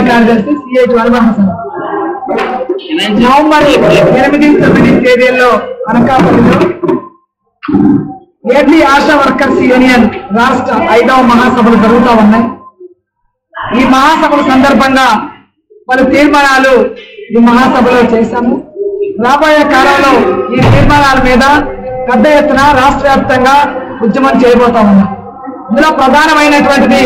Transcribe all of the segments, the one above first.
కార్యదర్శి CIT Hasan. November 8-9 తేదీల్లో అనకాపల్లిలో ఏపీ ఆశా వర్కర్స్ యూనియన్ రాష్ట్ర 5వ మహాసభలు జరుగుతూ ఉన్నాయి. ఈ మహాసభల సందర్భంగా పలు తీర్మానాలు ఈ మహాసభలో చేశాము. రాబోయే కాలంలో ఈ తీర్మానాల మీద పెద్ద ఎత్తున రాష్ట్ర వ్యాప్తంగా ఉద్యమం చేయబోతా ఉన్నాం. ఇందులో ప్రధానమైనటువంటిది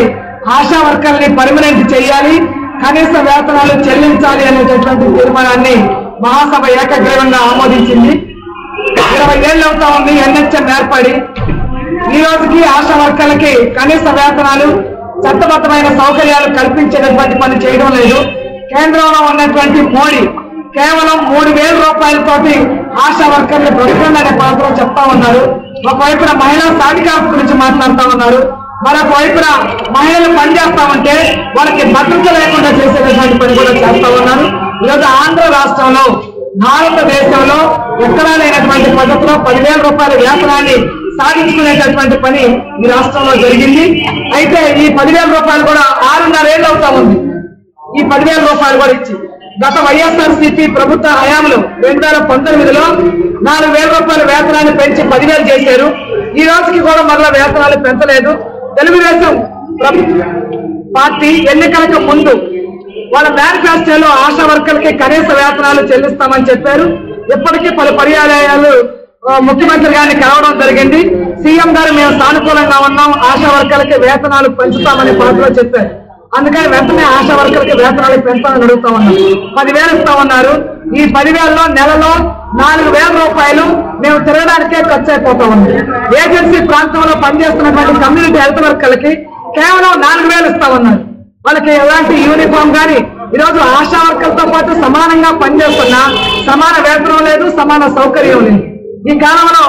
ఆశా వర్కర్ని పర్మనెంట్ చేయాలి, కనీస వేతనాలు చెల్లించాలి అనేటటువంటి తీర్మానాన్ని మహాసభ ఏకగ్రీవంగా ఆమోదించింది. 20 ఏళ్ళు అవుతా ఉంది ఎన్హెచ్ఎం ఏర్పడి. ఈ రోజుకి ఆశా వర్కర్లకి కనీస వేతనాలు, చట్టబద్ధమైన సౌకర్యాలు కల్పించేటటువంటి పని చేయడం లేదు. కేంద్రంలో ఉన్నటువంటి మోడీ కేవలం 3,000 రూపాయలతోటి ఆశా వర్కర్లు బ్రతకండి అనే పాత్ర చెప్తా ఉన్నారు. ఒకవైపున మహిళా సాధికారత గురించి మాట్లాడుతూ ఉన్నారు, మరొక వైపున మహిళలు పనిచేస్తా ఉంటే వాళ్ళకి భద్రత లేకుండా చేసేటటువంటి పని కూడా చేస్తా ఉన్నారు. ఈరోజు ఆంధ్ర రాష్ట్రంలో, భారతదేశంలో ఎక్కడా లేనటువంటి పద్ధతిలో 10,000 రూపాయల వేతనాన్ని సాధించుకునేటటువంటి పని ఈ రాష్ట్రంలో జరిగింది. అయితే ఈ 10,000 రూపాయలు కూడా 6.5 ఏళ్ళు అవుతా ఉంది. ఈ 10,000 రూపాయలు కూడా ఇచ్చి గత వైఎస్ఆర్సీపీ ప్రభుత్వ హయాంలో 2019లో 4,000 రూపాయల వేతనాన్ని పెంచి 10,000 చేశారు. ఈ రోజుకి కూడా మరలా వేతనాలు పెంచలేదు. తెలుగుదేశం పార్టీ ఎన్నికలకు ముందు వాళ్ళ మేనిఫెస్టోలో ఆశా వర్కర్లకి కనీస వేతనాలు చెల్లిస్తామని చెప్పారు. ఇప్పటికీ పలు పర్యాయాలు ముఖ్యమంత్రి గారిని కలవడం జరిగింది. సీఎం గారు మేము సానుకూలంగా ఉన్నాం, ఆశా వర్కర్లకి వేతనాలు పెంచుతామని పాత్రలో చెప్పారు. అందుకని వెంటనే ఆశా వర్కర్లకి వేతనాలు పెంచాలని అడుగుతా ఉన్నారు. 10,000 ఇస్తా ఉన్నారు. ఈ 10,000లో నెలలో 4,000 రూపాయలు మేము తిరగడానికే ఖర్చు అయిపోతా ఉంది. ఏజెన్సీ ప్రాంతంలో పనిచేస్తున్నటువంటి కమ్యూనిటీ హెల్త్ వర్కర్లకి కేవలం 4,000 ఇస్తా ఉన్నారు. వాళ్ళకి ఎలాంటి యూనిఫామ్ కానీ ఈరోజు ఆశా వర్కర్లతో పాటు సమానంగా పనిచేస్తున్నా సమాన వేతనం లేదు, సమాన సౌకర్యం లేదు. ఈ కాలంలో,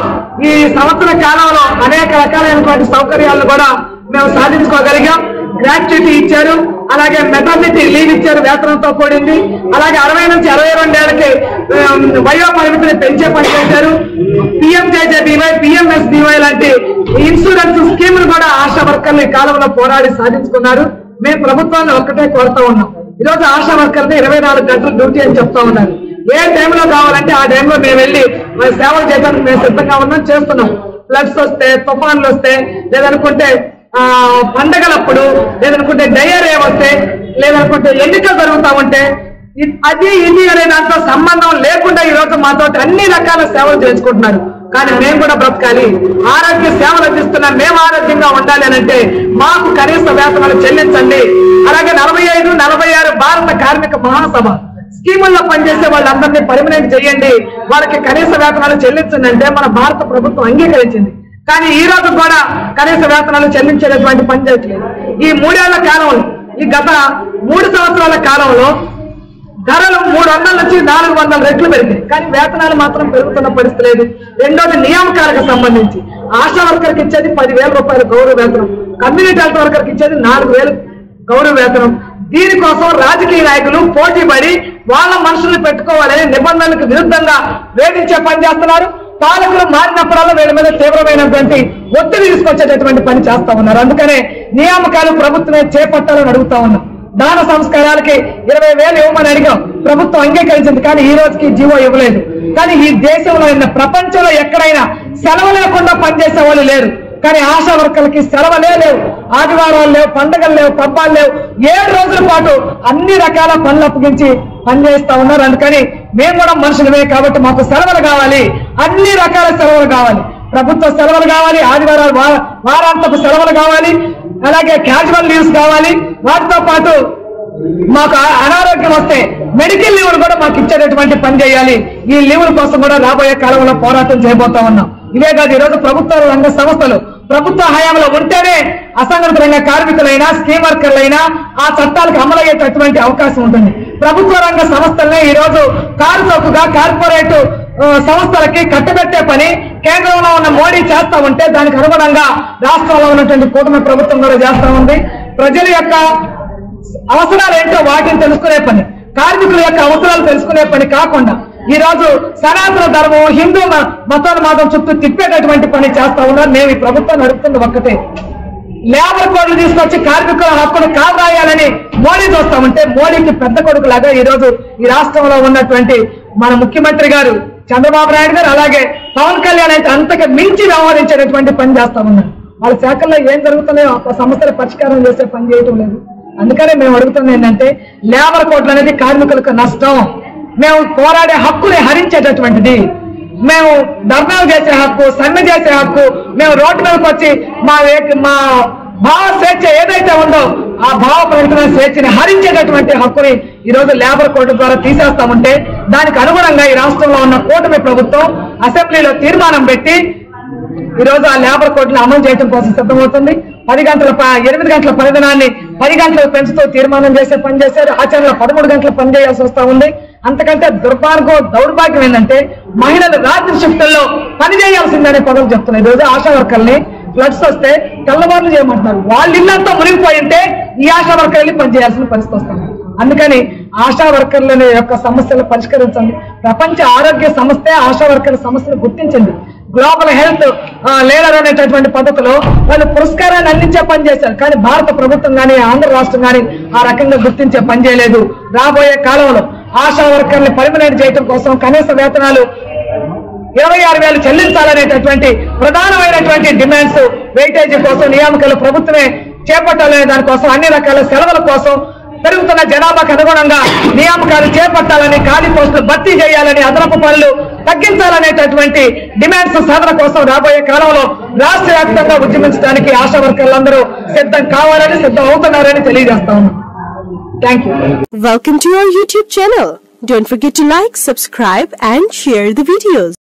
ఈ సంవత్సర కాలంలో అనేక రకాలైనటువంటి సౌకర్యాలను కూడా మేము సాధించుకోగలిగాం. గ్రాట్యుటీ ఇచ్చారు, అలాగే మెటర్నిటీ లీవ్ ఇచ్చారు వేతనంతో కూడింది, అలాగే 60 నుంచి 62 ఏళ్ళకి వయో పరిమితిని పెంచే పని చేశారు. PMJJBY, PMSBY లాంటి ఇన్సూరెన్స్ స్కీములు కూడా ఆశా వర్కర్లు ఈ కాలంలో పోరాడి సాధించుకున్నారు. మేము ప్రభుత్వాన్ని ఒక్కటే కోరుతూ ఉన్నాం. ఈరోజు ఆశా వర్కర్లు 24 గంటలు డ్యూటీ అని చెప్తా ఉన్నారు. ఏ టైంలో కావాలంటే ఆ టైంలో మేము వెళ్ళి సేవలు చేయడానికి మేము సిద్ధంగా ఉన్నాం, చేస్తున్నాం. ఫ్లడ్స్ వస్తే, తుఫాన్లు వస్తే, లేదనుకుంటే పండగలప్పుడు, లేదనుకుంటే డయేరియా వస్తే, లేదనుకుంటే ఎన్నికలు జరుగుతా ఉంటే, అది ఇది అనే దాంతో సంబంధం లేకుండా ఈరోజు మాతో అన్ని రకాల సేవలు చేసుకుంటున్నారు. కానీ మేము కూడా బ్రతకాలి, ఆరోగ్య సేవలు అందిస్తున్నాం, మేము ఆరోగ్యంగా ఉండాలి అని అంటే మాకు కనీస వేతనాలు చెల్లించండి. అలాగే 45, 46 భారత కార్మిక మహాసభ స్కీముల్లో పనిచేసే వాళ్ళందరినీ పర్మనెంట్ చేయండి, వాళ్ళకి కనీస వేతనాలు చెల్లించండి అంటే మన భారత ప్రభుత్వం అంగీకరించింది. కానీ ఈ రోజు కూడా కనీస వేతనాలు చెల్లించేటటువంటి పని చేయట్లేదు. ఈ 3 ఏళ్ల కాలంలో, ఈ గత 3 సంవత్సరాల కాలంలో ధరలు 300 నుంచి 400 రెట్లు పెరిగాయి, కానీ వేతనాలు మాత్రం పెరుగుతున్న పరిస్థితి లేదు. రెండోది నియామకాలకు సంబంధించి ఆశా వర్కర్కి ఇచ్చేది 10,000 రూపాయల గౌరవ వేతనం, కమ్యూనిటీ హెల్త్ వర్కర్కి ఇచ్చేది 4,000 గౌరవ వేతనం. దీనికోసం రాజకీయ నాయకులు పోటీ పడి వాళ్ళ మనుషులు పెట్టుకోవాలని నిబంధనలకు విరుద్ధంగా వేధించే పని చేస్తున్నారు. పాలకులు మారినప్పుడల్లా వీళ్ళ మీద తీవ్రమైనటువంటి ఒత్తిడి తీసుకొచ్చేటటువంటి పని చేస్తా ఉన్నారు. అందుకనే నియామకాలు ప్రభుత్వమే చేపట్టాలని అడుగుతా ఉన్నాం. దాన సంస్కారాలకి 20,000 ఇవ్వమని అడిగాం, ప్రభుత్వం అంగీకరించింది, కానీ ఈ రోజుకి జీవో ఇవ్వలేదు. కానీ ఈ దేశంలో ప్రపంచంలో ఎక్కడైనా సెలవు లేకుండా పనిచేసే వాళ్ళు లేరు. కానీ ఆశా వర్కర్లకి సెలవులే లేవు, ఆదివారాలు లేవు, పండుగలు లేవు, పబ్బాలు లేవు. 7 రోజుల పాటు అన్ని రకాల పనులు అప్పగించి పనిచేస్తా ఉన్నారు. అందుకని మేము కూడా మనుషులమే కాబట్టి మాకు సెలవులు కావాలి, అన్ని రకాల సెలవులు కావాలి. ప్రభుత్వ సెలవులు కావాలి, ఆదివారాలు వారాంతపు సెలవులు కావాలి, అలాగే క్యాజువల్ లీవ్స్ కావాలి. వాటితో పాటు మాకు అనారోగ్యం వస్తే మెడికల్ లీవ్లు కూడా మాకు ఇచ్చేటటువంటి పని చేయాలి. ఈ లీవుల కోసం కూడా రాబోయే కాలంలో పోరాటం చేయబోతా ఉన్నాం. ఇవే కాదు, ఈరోజు ప్రభుత్వ రంగ సంస్థలు ప్రభుత్వ హయాంలో ఉంటేనే అసంఘటిత రంగ కార్మికులైనా, స్కీమ్ వర్కర్లైనా ఆ చట్టాలకు అమలయ్యేటటువంటి అవకాశం ఉంటుంది. ప్రభుత్వ రంగ సంస్థలనే ఈరోజు కారు చౌకగా కార్పొరేట్ సంస్థలకి కట్టబెట్టే పని కేంద్రంలో ఉన్న మోడీ చేస్తా ఉంటే దానికి అనుగుణంగా రాష్ట్రంలో ఉన్నటువంటి కూటమి ప్రభుత్వం కూడా చేస్తా ఉంది. ప్రజల యొక్క అవసరాలు ఏంటో వాటిని తెలుసుకునే పని, కార్మికుల యొక్క అవసరాలు తెలుసుకునే పని కాకుండా ఈ రోజు సనాతన ధర్మం, హిందూ మతోన్మాదం చుట్టూ తిప్పేటటువంటి పని చేస్తా ఉన్నారు. మేము ఈ ప్రభుత్వం నడుపుతుంది ఒక్కటే, లేబర్ కోడ్లు తీసుకొచ్చి కార్మికుల హక్కును కాపాడాలని మోడీ చూస్తా ఉంటే మోడీకి పెద్ద కొడుకులాగా ఈ రోజు ఈ రాష్ట్రంలో ఉన్నటువంటి మన ముఖ్యమంత్రి గారు చంద్రబాబు నాయుడు గారు అలాగే పవన్ కళ్యాణ్ అయితే అంతకు మించి వ్యవహరించేటటువంటి పని చేస్తా ఉన్నారు. వాళ్ళ శాఖల్లో ఏం జరుగుతున్నాయో ఆ సమస్యల పరిష్కారం చేసే పని చేయటం లేదు. అందుకనే మేము అడుగుతున్నది ఏంటంటే లేబర్ కోడ్లు అనేది కార్మికులకు నష్టం. మేము పోరాడే హక్కుని హరించేటటువంటిది. మేము ధర్నాలు చేసే హక్కు, సమ్మె చేసే హక్కు, మేము రోడ్డు మీదకి వచ్చి మా భావ స్వేచ్ఛ ఏదైతే ఉందో ఆ భావ ప్రకటన స్వేచ్ఛని హరించేటటువంటి హక్కుని ఈ రోజు లేబర్ కోడ్ ద్వారా తీసేస్తామంటే దానికి అనుగుణంగా ఈ రాష్ట్రంలో ఉన్న కూటమి ప్రభుత్వం అసెంబ్లీలో తీర్మానం పెట్టి ఈ రోజు ఆ లేబర్ కోడ్ని అమలు చేయడం కోసం సిద్ధమవుతుంది. 8 గంటల పనిదినాన్ని 10 గంటలకు పెంచుతూ తీర్మానం చేసే పని చేశారు. ఆచరణలో 13 గంటలు పనిచేయాల్సి వస్తా ఉంది. అంతకంటే దౌర్భాగ్యం ఏంటంటే మహిళలు రాత్రి షిఫ్టుల్లో పని చేయాల్సిందనే పదవులు చెప్తున్నాయి. ఈ రోజు ఆశా వర్కర్ని ఫ్లడ్స్ వస్తే తెల్లవారులు చేయమంటున్నారు. వాళ్ళ ఇల్లంతా మునిగిపోయి ఉంటే ఈ ఆశా వర్కర్ వెళ్ళి పనిచేయాల్సిన పరిస్థితి వస్తుంది. అందుకని ఆశా వర్కర్ల యొక్క సమస్యలు పరిష్కరించండి. ప్రపంచ ఆరోగ్య సంస్థ ఆశా వర్కర్ల సమస్యలు గుర్తించింది. గ్లోబల్ హెల్త్ లీడర్ అనేటటువంటి పద్ధతిలో వాళ్ళు పురస్కారాన్ని అందించే పని చేశారు. కానీ భారత ప్రభుత్వం కానీ ఆంధ్ర రాష్ట్రం కానీ ఆ రకంగా గుర్తించే పని చేయలేదు. రాబోయే కాలంలో ఆశా వర్కర్ని పర్మనెంట్ చేయడం కోసం కనీస వేతనాలు 26,000 చెల్లించాలనేటటువంటి ప్రధానమైనటువంటి డిమాండ్స్ వెయిటేజీ కోసం నియామకాలు ప్రభుత్వమే చేపట్టాలనే దానికోసం అన్ని రకాల సెలవుల కోసం పెరుగుతున్న జనాభాకు అనుగుణంగా నియామకాలు చేపట్టాలని, ఖాళీ పోస్టులు భర్తీ చేయాలని, అదనపు పనులు తగ్గించాలనేటటువంటి డిమాండ్స్ సాధన కోసం రాబోయే కాలంలో రాష్ట్ర వ్యాప్తంగా ఉద్యమించడానికి ఆశా వర్కర్లందరూ సిద్ధం కావాలని, సిద్ధం అవుతున్నారని తెలియజేస్తా ఉన్నాం. Thank you. Welcome to our YouTube channel. Don't forget to like, subscribe and share the videos.